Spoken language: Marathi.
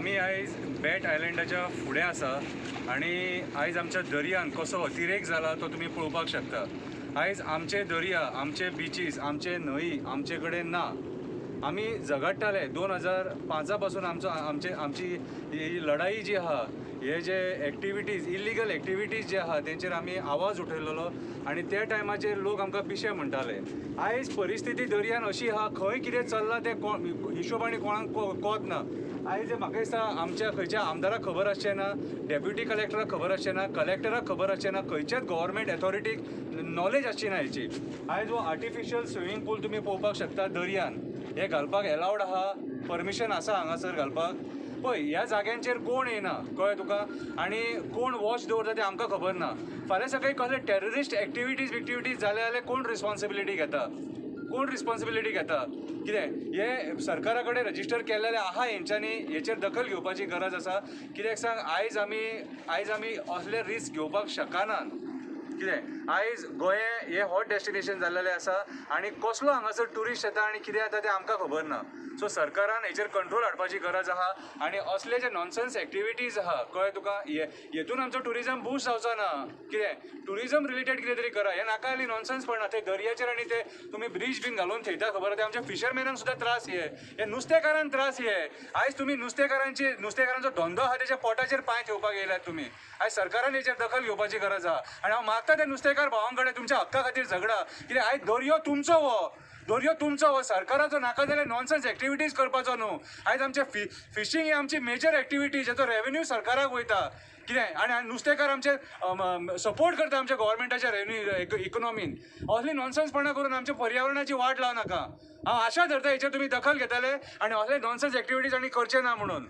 आमी आयज बॅट आयलँडाच्या फुडें आसा आनी आयज आमच्या दर्यान कसो अतिरेक जाला तो तुमी पळोवपाक शकता। आयज आमचे दर्या, आमचे बिचीस, आमचे न्हंय आमचे कडेन ना। आमी झगडटाले 2005 पासून आमची ही लढाई जी आहा, हे जे एक्टिविटीज इल्लिगल एक्टिविटीज जे आहा तेंचेर आमी आवाज उठयलेलो आनी त्या टायमाचेर लोक आमकां पिशे म्हणटाले। आयज परिस्थिती दर्यान अशी आहा, खंय कितें चल्लां तें हिशोबाने कोणाक कोत ना। आयज म्हाका दिसता आमच्या खंयच्या आमदाराक खबर आसचें ना, डेप्युटी कलेक्टराक खबर आसचें ना, कलेक्टराक खबर आसचें ना, खंयच्याच गव्हर्मेंट अथॉरिटीक नॉलेज आसची ना हेची। आयज हो आर्टिफिशियल स्विमींग पूल तुमी पळोवपाक शकता दर्यान, हे घालपाक एलावड आहा, परमिशन आसा हांगासर घालपाक। पळय ह्या जाग्यांचेर कोण येना कळ्ळें तुका, आनी कोण वॉच दवरता तें आमकां खबर ना। फाल्यां सकाळीं कसले टेररिस्ट एक्टिविटीज जाल्यार कोण रिस्पॉन्सिबिलिटी घेता, कोण रिस्पॉन्सिबिलिटी घेता? कितें हे सरकारा कडेन रजिस्टर केल्लेलें आहा हेंच्यांनी, हेचेर दखल घेवपाची गरज आसा। कित्याक सांग, आयज आमी असले रिस्क घेवपाक शकनात। कितें आयज गोंय हे हॉट डेस्टिनेशन जाल्लेलें आसा आनी कसलो हांगासर ट्युरिस्ट येता आनी कितें जाता तें आमकां खबर ना। सो सरकारान हेचेर कंट्रोल हाडपाची गरज आहा आनी असले जे नॉनसेन्स एक्टिविटीज आहा, कळ्ळें तुका, हेतून आमचो ट्युरिजम बूस्ट जावचो ना। कितें ट्युरिजम रिलेटेड कितें तरी करा, हे नाका आनी नॉनसेन्स पडना। ते दर्याचेर आनी ते तुमी ब्रिज बीन घालून थेयता खबर, ते आमच्या फिशरमॅनांक सुद्दां त्रास हे नुस्तेकारांक त्रास हे। आयज तुमी नुस्तेकारांचो धंदो आहा तेच्या पोटाचेर पांय ठेवपाक येयल्यात तुमी। आयज सरकारान हेचेर दखल घेवपाची गरज आहा आनी हांव मागता ते नुस्तेकार भावां कडेन तुमच्या हक्का खातीर झगडा। कित्याक आयज दर्यो तुमचो हो सरकाराचो नाका जाल्यार नॉनसेन्स एक्टिविटीज करपाचो न्हू। आयज आमचे फिशींग ही आमची मेजर एक्टिविटी, जेचो रेव्हेन्यू सरकाराक वयता। कितें आनी नुस्तेकार आमचे सपोर्ट करता आमच्या गव्हर्मेंटाच्या रेव्हेन्यू इकॉनॉमीन। असली नॉनसेन्सपणां करून आमच्या पर्यावरणाची वाट लाव नाका। हांव आशा धरता हेचेर तुमी दखल घेतले आनी असले नॉनसेन्स एक्टिविटीज आनी करचे ना म्हणून।